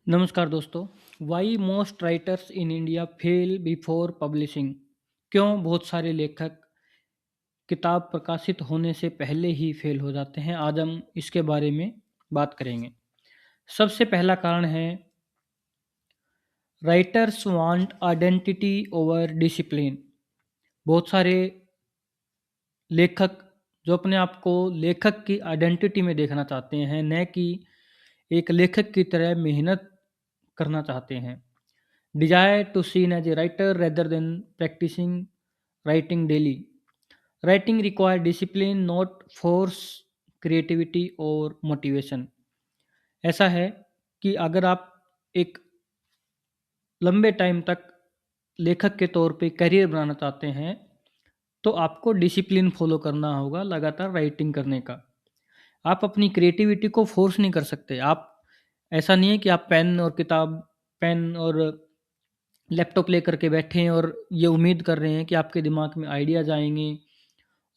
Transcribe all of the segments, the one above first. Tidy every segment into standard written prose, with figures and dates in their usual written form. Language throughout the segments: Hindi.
नमस्कार दोस्तों। Why most writers in India fail before publishing. क्यों बहुत सारे लेखक किताब प्रकाशित होने से पहले ही फेल हो जाते हैं, आज हम इसके बारे में बात करेंगे। सबसे पहला कारण है writers want identity over discipline. बहुत सारे लेखक जो अपने आप को लेखक की आइडेंटिटी में देखना चाहते हैं, न कि एक लेखक की तरह मेहनत करना चाहते हैं। Desire to seen as a writer rather than practicing writing daily. Writing requires discipline, not force, creativity और motivation. ऐसा है कि अगर आप एक लंबे टाइम तक लेखक के तौर पे करियर बनाना चाहते हैं, तो आपको डिसिप्लिन फॉलो करना होगा लगातार राइटिंग करने का। आप अपनी क्रिएटिविटी को फोर्स नहीं कर सकते। आप ऐसा नहीं है कि आप पेन और लैपटॉप लेकर के बैठे हैं और ये उम्मीद कर रहे हैं कि आपके दिमाग में आइडियाज़ आएँगे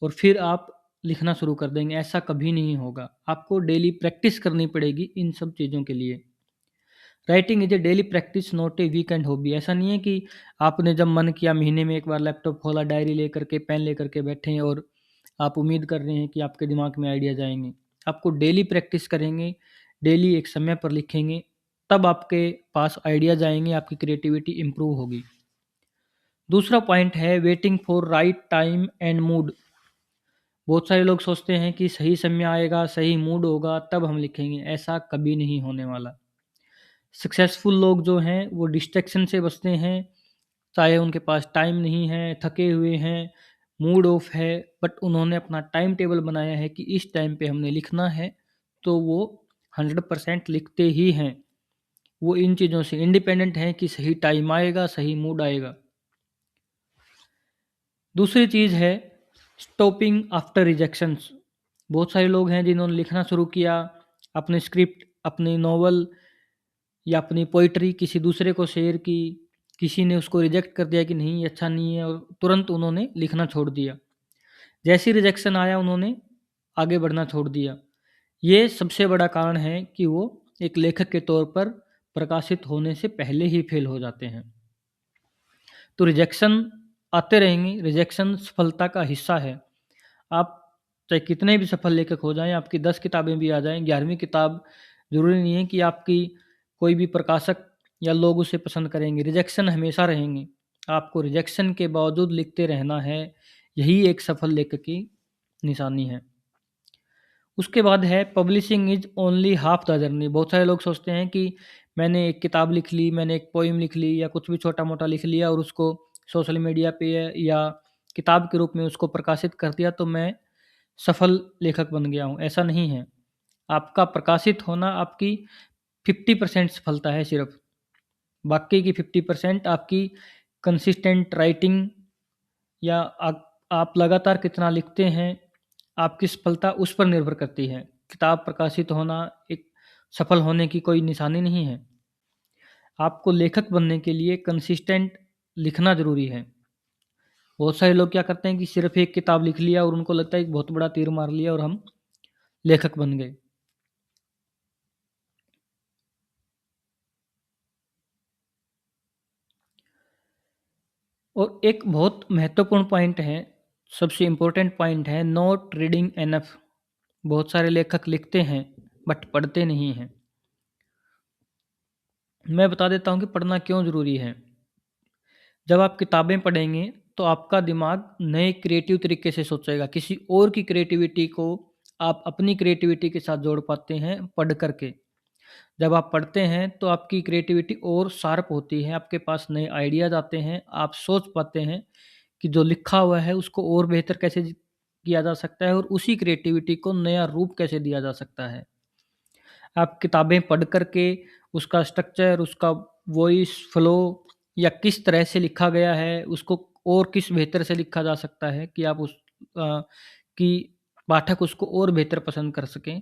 और फिर आप लिखना शुरू कर देंगे, ऐसा कभी नहीं होगा। आपको डेली प्रैक्टिस करनी पड़ेगी इन सब चीज़ों के लिए। Writing is a daily practice not a weekend hobby. ऐसा नहीं है कि आपने जब मन किया महीने में एक बार लैपटॉप खोला, डायरी लेकर के, पेन लेकर के बैठे हैं और आप उम्मीद कर रहे हैं कि आपके दिमाग में आइडियाज़ आएँगे। आपको डेली प्रैक्टिस करेंगे, डेली एक समय पर लिखेंगे, तब आपके पास आइडियाज़ आएँगे, आपकी क्रिएटिविटी इम्प्रूव होगी। दूसरा पॉइंट है waiting for right time and mood. बहुत सारे लोग सोचते हैं कि सही समय आएगा, सही मूड होगा, तब हम लिखेंगे। ऐसा कभी नहीं होने वाला। सक्सेसफुल लोग जो हैं वो डिस्ट्रैक्शन से बचते हैं, चाहे उनके पास टाइम नहीं है, थके हुए हैं, मूड ऑफ है, बट उन्होंने अपना टाइम टेबल बनाया है कि इस टाइम पे हमने लिखना है, तो वो 100% लिखते ही हैं। वो इन चीज़ों से इंडिपेंडेंट हैं कि सही टाइम आएगा, सही मूड आएगा। दूसरी चीज़ है स्टॉपिंग आफ्टर रिजेक्शंस। बहुत सारे लोग हैं जिन्होंने लिखना शुरू किया, अपनी स्क्रिप्ट, अपनी नॉवल या अपनी पोइट्री किसी दूसरे को शेयर की, किसी ने उसको रिजेक्ट कर दिया कि नहीं ये अच्छा नहीं है और तुरंत उन्होंने लिखना छोड़ दिया। जैसे ही रिजेक्शन आया उन्होंने आगे बढ़ना छोड़ दिया। ये सबसे बड़ा कारण है कि वो एक लेखक के तौर पर प्रकाशित होने से पहले ही फेल हो जाते हैं। तो रिजेक्शन आते रहेंगे, रिजेक्शन सफलता का हिस्सा है। आप चाहे कितने भी सफल लेखक हो जाएँ, आपकी 10 किताबें भी आ जाएँ, 11वीं किताब ज़रूरी नहीं है कि आपकी कोई भी प्रकाशक या लोग उसे पसंद करेंगे, रिजेक्शन हमेशा रहेंगे। आपको रिजेक्शन के बावजूद लिखते रहना है, यही एक सफल लेखक की निशानी है। उसके बाद है publishing is only half the journey. बहुत सारे लोग सोचते हैं कि मैंने एक किताब लिख ली, मैंने एक पोएम लिख ली या कुछ भी छोटा-मोटा लिख लिया और उसको सोशल मीडिया पे या किताब के रूप में उसको प्रकाशित कर दिया तो मैं सफल लेखक बन गया हूँ। ऐसा नहीं है। आपका प्रकाशित होना आपकी 50% सफलता है सिर्फ़। बाकी की 50% आपकी कंसिस्टेंट राइटिंग या आप लगातार कितना लिखते हैं, आपकी सफलता उस पर निर्भर करती है। किताब प्रकाशित होना एक सफल होने की कोई निशानी नहीं है। आपको लेखक बनने के लिए कंसिस्टेंट लिखना ज़रूरी है। बहुत सारे लोग क्या करते हैं कि सिर्फ़ एक किताब लिख लिया और उनको लगता है एक बहुत बड़ा तीर मार लिया और हम लेखक बन गए। और एक बहुत महत्वपूर्ण पॉइंट है, सबसे इम्पोर्टेंट पॉइंट है नॉट रीडिंग एनफ। बहुत सारे लेखक लिखते हैं बट पढ़ते नहीं हैं। मैं बता देता हूँ कि पढ़ना क्यों ज़रूरी है। जब आप किताबें पढ़ेंगे तो आपका दिमाग नए क्रिएटिव तरीके से सोचेगा। किसी और की क्रिएटिविटी को आप अपनी क्रिएटिविटी के साथ जोड़ पाते हैं पढ़ कर के। जब आप पढ़ते हैं तो आपकी क्रिएटिविटी और शार्प होती है, आपके पास नए आइडियाज़ आते हैं, आप सोच पाते हैं कि जो लिखा हुआ है उसको और बेहतर कैसे किया जा सकता है और उसी क्रिएटिविटी को नया रूप कैसे दिया जा सकता है। आप किताबें पढ़ कर के उसका स्ट्रक्चर, उसका वॉइस फ्लो या किस तरह से लिखा गया है, उसको और किस बेहतर से लिखा जा सकता है कि आप कि पाठक उसको और बेहतर पसंद कर सकें।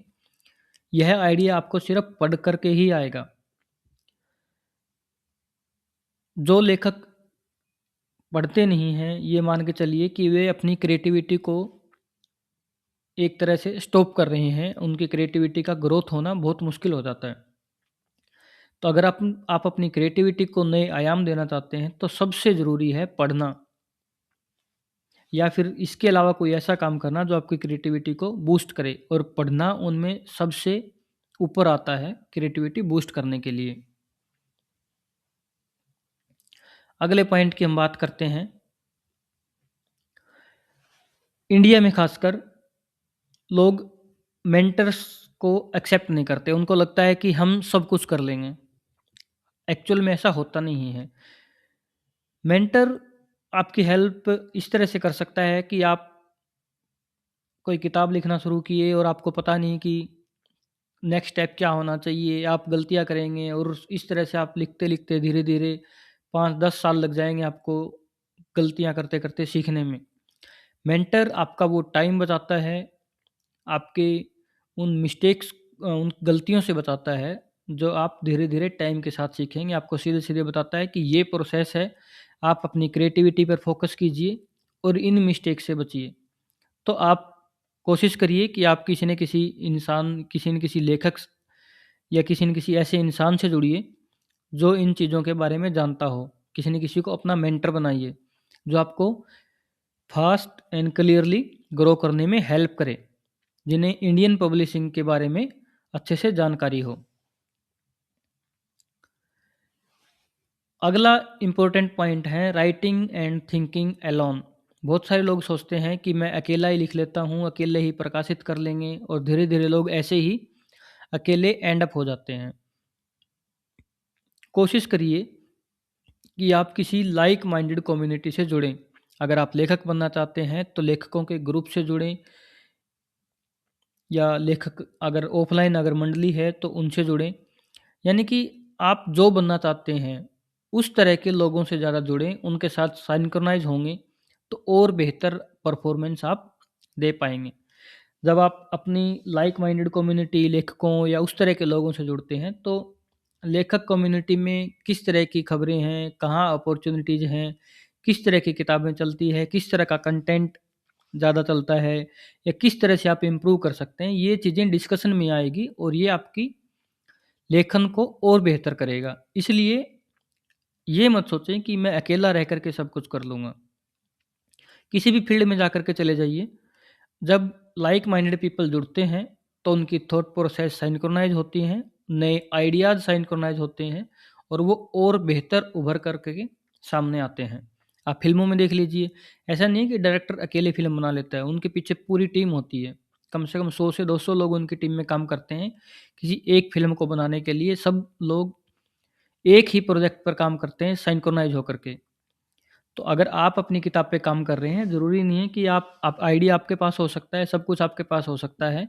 यह आइडिया आपको सिर्फ़ पढ़ कर के ही आएगा। जो लेखक पढ़ते नहीं हैं, ये मान के चलिए कि वे अपनी क्रिएटिविटी को एक तरह से स्टॉप कर रहे हैं, उनकी क्रिएटिविटी का ग्रोथ होना बहुत मुश्किल हो जाता है। तो अगर आप अपनी क्रिएटिविटी को नए आयाम देना चाहते हैं तो सबसे ज़रूरी है पढ़ना, या फिर इसके अलावा कोई ऐसा काम करना जो आपकी क्रिएटिविटी को बूस्ट करे, और पढ़ना उनमें सबसे ऊपर आता है क्रिएटिविटी बूस्ट करने के लिए। अगले पॉइंट की हम बात करते हैं। इंडिया में खासकर लोग मेंटर्स को एक्सेप्ट नहीं करते। उनको लगता है कि हम सब कुछ कर लेंगे। एक्चुअल में ऐसा होता नहीं है। मेंटर आपकी हेल्प इस तरह से कर सकता है कि आप कोई किताब लिखना शुरू किए और आपको पता नहीं कि नेक्स्ट स्टेप क्या होना चाहिए, आप गलतियाँ करेंगे और इस तरह से आप लिखते-लिखते धीरे-धीरे 5-10 साल लग जाएँगे आपको गलतियाँ करते-करते सीखने में। मेंटर आपका वो टाइम बचाता है, आपके उन उन गलतियों से बचाता है, जो आप धीरे-धीरे टाइम के साथ सीखेंगे। आपको सीधे-सीधे बताता है कि ये प्रोसेस है, आप अपनी क्रिएटिविटी पर फ़ोकस कीजिए और इन मिस्टेक से बचिए। तो आप कोशिश करिए कि आप किसी न किसी लेखक या किसी न किसी ऐसे इंसान से जुड़िए, जो इन चीज़ों के बारे में जानता हो। किसी न किसी को अपना मेंटर बनाइए, जो आपको फ़ास्ट एंड क्लियरली ग्रो करने में हेल्प करे, जिन्हें इंडियन पब्लिशिंग के बारे में अच्छे से जानकारी हो। अगला इम्पोर्टेंट पॉइंट है राइटिंग एंड थिंकिंग अलोन। बहुत सारे लोग सोचते हैं कि मैं अकेला ही लिख लेता हूँ, अकेले ही प्रकाशित कर लेंगे, और धीरे-धीरे लोग ऐसे ही अकेले एंड अप हो जाते हैं। कोशिश करिए कि आप किसी लाइक माइंडेड कम्युनिटी से जुड़ें। अगर आप लेखक बनना चाहते हैं तो लेखकों के ग्रुप से जुड़ें, या लेखक अगर ऑफ़लाइन अगर मंडली है तो उनसे जुड़ें। यानी कि आप जो बनना चाहते हैं, उस तरह के लोगों से ज़्यादा जुड़ें, उनके साथ सिंक्रोनाइज़ होंगे, तो और बेहतर परफ़ॉर्मेंस आप दे पाएँगे। जब आप अपनी लाइक माइंडेड कम्युनिटी, लेखकों या उस तरह के लोगों से जुड़ते हैं, तो लेखक कम्युनिटी में किस तरह की खबरें हैं, कहाँ अपॉर्च्युनिटीज़ हैं, किस तरह की किताबें चलती है, किस तरह का कंटेंट ज़्यादा चलता है, या किस तरह से आप इम्प्रूव कर सकते हैं, ये चीज़ें डिस्कशन में आएगी और ये आपकी लेखन को और बेहतर करेगा। इसलिए ये मत सोचें कि मैं अकेला रह कर के सब कुछ कर लूँगा। किसी भी फ़ील्ड में जाकर के चले जाइए, जब लाइक माइंडेड पीपल जुड़ते हैं, तो उनकी थॉट प्रोसेस सिंक्रोनाइज़ होती हैं, नए आइडियाज़ सिंक्रोनाइज़ होते हैं, और वो और बेहतर उभर कर के सामने आते हैं। आप फ़िल्मों में देख लीजिए, ऐसा नहीं है कि डायरेक्टर अकेले फ़िल्म बना लेता है, उनके पीछे पूरी टीम होती है। कम से कम 100 से 200 लोग उनकी टीम में काम करते हैं, किसी एक फ़िल्म को बनाने के लिए सब लोग एक ही प्रोजेक्ट पर काम करते हैं सिंक्रोनाइज़ होकर के। तो अगर आप अपनी किताब पे काम कर रहे हैं, ज़रूरी नहीं है कि आप आइडिया आपके पास हो सकता है, सब कुछ आपके पास हो सकता है।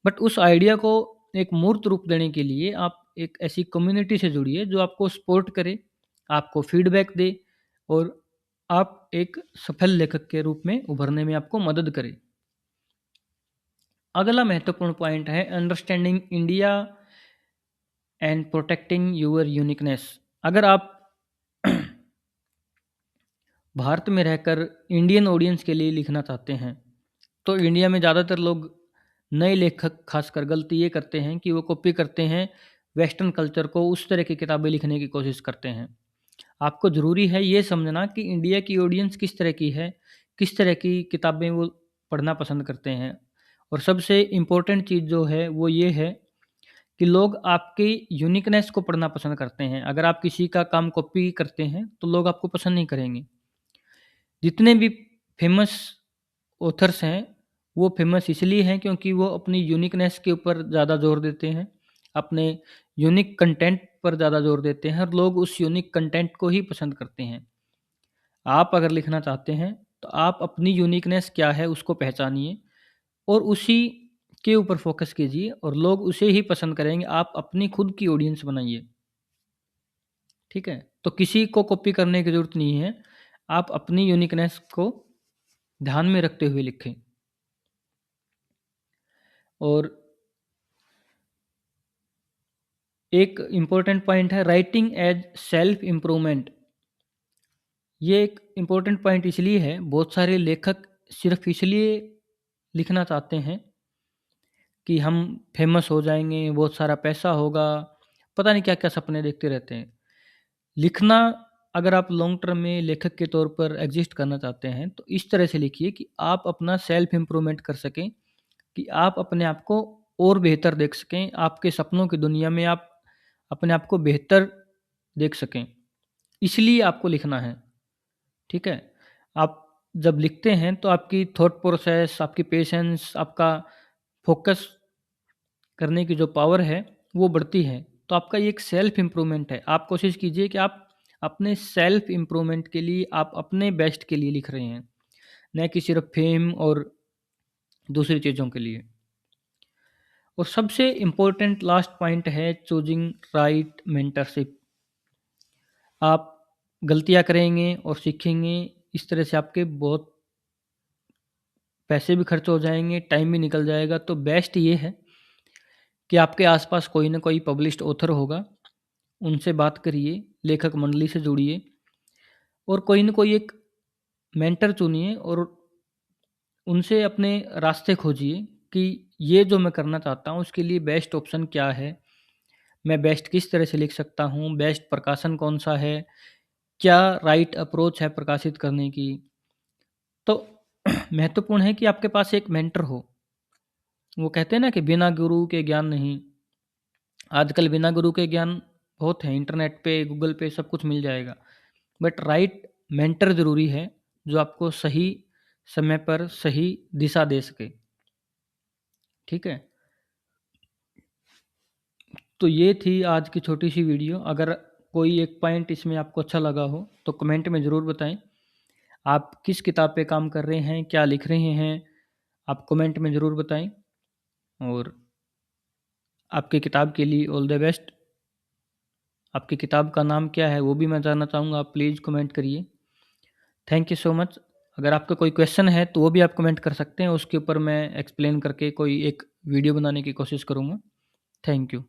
बट उस आइडिया को एक मूर्त रूप देने के लिए आप एक ऐसी कम्युनिटी से जुड़िए जो आपको सपोर्ट करे, आपको फीडबैक दे, और आप एक सफल लेखक के रूप में उभरने में आपको मदद करे। अगला महत्वपूर्ण पॉइंट है understanding India and protecting your uniqueness. अगर आप भारत में रहकर इंडियन ऑडियंस के लिए लिखना चाहते हैं, तो इंडिया में ज़्यादातर लोग नए लेखक खासकर गलती ये करते हैं कि वो कॉपी करते हैं वेस्टर्न कल्चर को, उस तरह की किताबें लिखने की कोशिश करते हैं। आपको ज़रूरी है ये समझना कि इंडिया की ऑडियंस किस तरह की है, किस तरह की किताबें वो पढ़ना पसंद करते हैं। और सबसे इम्पोर्टेंट चीज़ जो है वो ये है कि लोग आपकी यूनिकनेस को पढ़ना पसंद करते हैं। अगर आप किसी का काम कॉपी करते हैं तो लोग आपको पसंद नहीं करेंगे। जितने भी फेमस ऑथर्स हैं, वो फेमस इसलिए हैं क्योंकि वो अपनी यूनिकनेस के ऊपर ज़्यादा ज़ोर देते हैं, अपने यूनिक कंटेंट पर ज़्यादा ज़ोर देते हैं, और लोग उस यूनिक कंटेंट को ही पसंद करते हैं। आप अगर लिखना चाहते हैं, तो आप अपनी यूनिकनेस क्या है उसको पहचानिए और उसी के ऊपर फ़ोकस कीजिए, और लोग उसे ही पसंद करेंगे। आप अपनी खुद की ऑडियंस बनाइए, ठीक है? तो किसी को कॉपी करने की ज़रूरत नहीं है, आप अपनी यूनिकनेस को ध्यान में रखते हुए लिखें। और एक इम्पोर्टेंट पॉइंट है राइटिंग एज सेल्फ इम्प्रूवमेंट। ये एक इम्पोर्टेंट पॉइंट इसलिए है, बहुत सारे लेखक सिर्फ इसलिए लिखना चाहते हैं कि हम फेमस हो जाएँगे, बहुत सारा पैसा होगा, पता नहीं क्या-क्या सपने देखते रहते हैं। लिखना अगर आप लॉन्ग टर्म में लेखक के तौर पर एग्ज़िस्ट करना चाहते हैं, तो इस तरह से लिखिए कि आप अपना सेल्फ इम्प्रूवमेंट कर सकें, कि आप अपने आप को और बेहतर देख सकें, आपके सपनों की दुनिया में आप अपने आप को बेहतर देख सकें। इसलिए आपको लिखना है, ठीक है? आप जब लिखते हैं तो आपकी थॉट प्रोसेस, आपकी पेशेंस, आपका फ़ोकस करने की जो पावर है, वो बढ़ती है। तो आपका ये एक सेल्फ इम्प्रूवमेंट है। आप कोशिश कीजिए कि आप अपने सेल्फ इम्प्रूवमेंट के लिए, आप अपने बेस्ट के लिए लिख रहे हैं, ना कि सिर्फ़ फ़ेम और दूसरी चीज़ों के लिए। और सबसे इम्पोर्टेंट लास्ट पॉइंट है चूज़िंग राइट मेंटरशिप। आप गलतियाँ करेंगे और सीखेंगे, इस तरह से आपके बहुत पैसे भी खर्च हो जाएँगे, टाइम भी निकल जाएगा। तो बेस्ट ये है कि आपके आस-पास कोई न कोई पब्लिश्ड ऑथर होगा, उनसे बात करिए, लेखक मंडली से जुड़िए और कोई न कोई एक मेंटर चुनिए और उनसे अपने रास्ते खोजिए कि ये जो मैं करना चाहता हूँ, उसके लिए बेस्ट ऑप्शन क्या है? मैं बेस्ट किस तरह से लिख सकता हूँ? बेस्ट प्रकाशन कौन-सा है? क्या राइट अप्रोच है प्रकाशित करने की? तो महत्वपूर्ण है कि आपके पास एक मेंटर हो। वो कहते हैं ना कि बिना गुरु के ज्ञान नहीं। आजकल बिना गुरु के ज्ञान बहुत है, इंटरनेट पे, गूगल पे सब कुछ मिल जाएगा। बट राइट मेंटर ज़रूरी है, जो आपको सही समय पर सही दिशा दे सके, ठीक है? तो ये थी आज की छोटी-सी वीडियो। अगर कोई एक पॉइंट इसमें आपको अच्छा लगा हो, तो कमेंट में ज़रूर बताएँ। आप किस किताब पे काम कर रहे हैं, क्या लिख रहे हैं, आप कमेंट में ज़रूर बताएँ और आपकी किताब के लिए ऑल द बेस्ट। आपकी किताब का नाम क्या है, वो भी मैं जानना चाहूँगा, आप प्लीज़ कमेंट करिए। Thank you so much. अगर आपका कोई क्वेश्चन है, तो वो भी आप कमेंट कर सकते हैं, उसके ऊपर मैं एक्सप्लेन करके कोई एक वीडियो बनाने की कोशिश करूँगा। Thank you.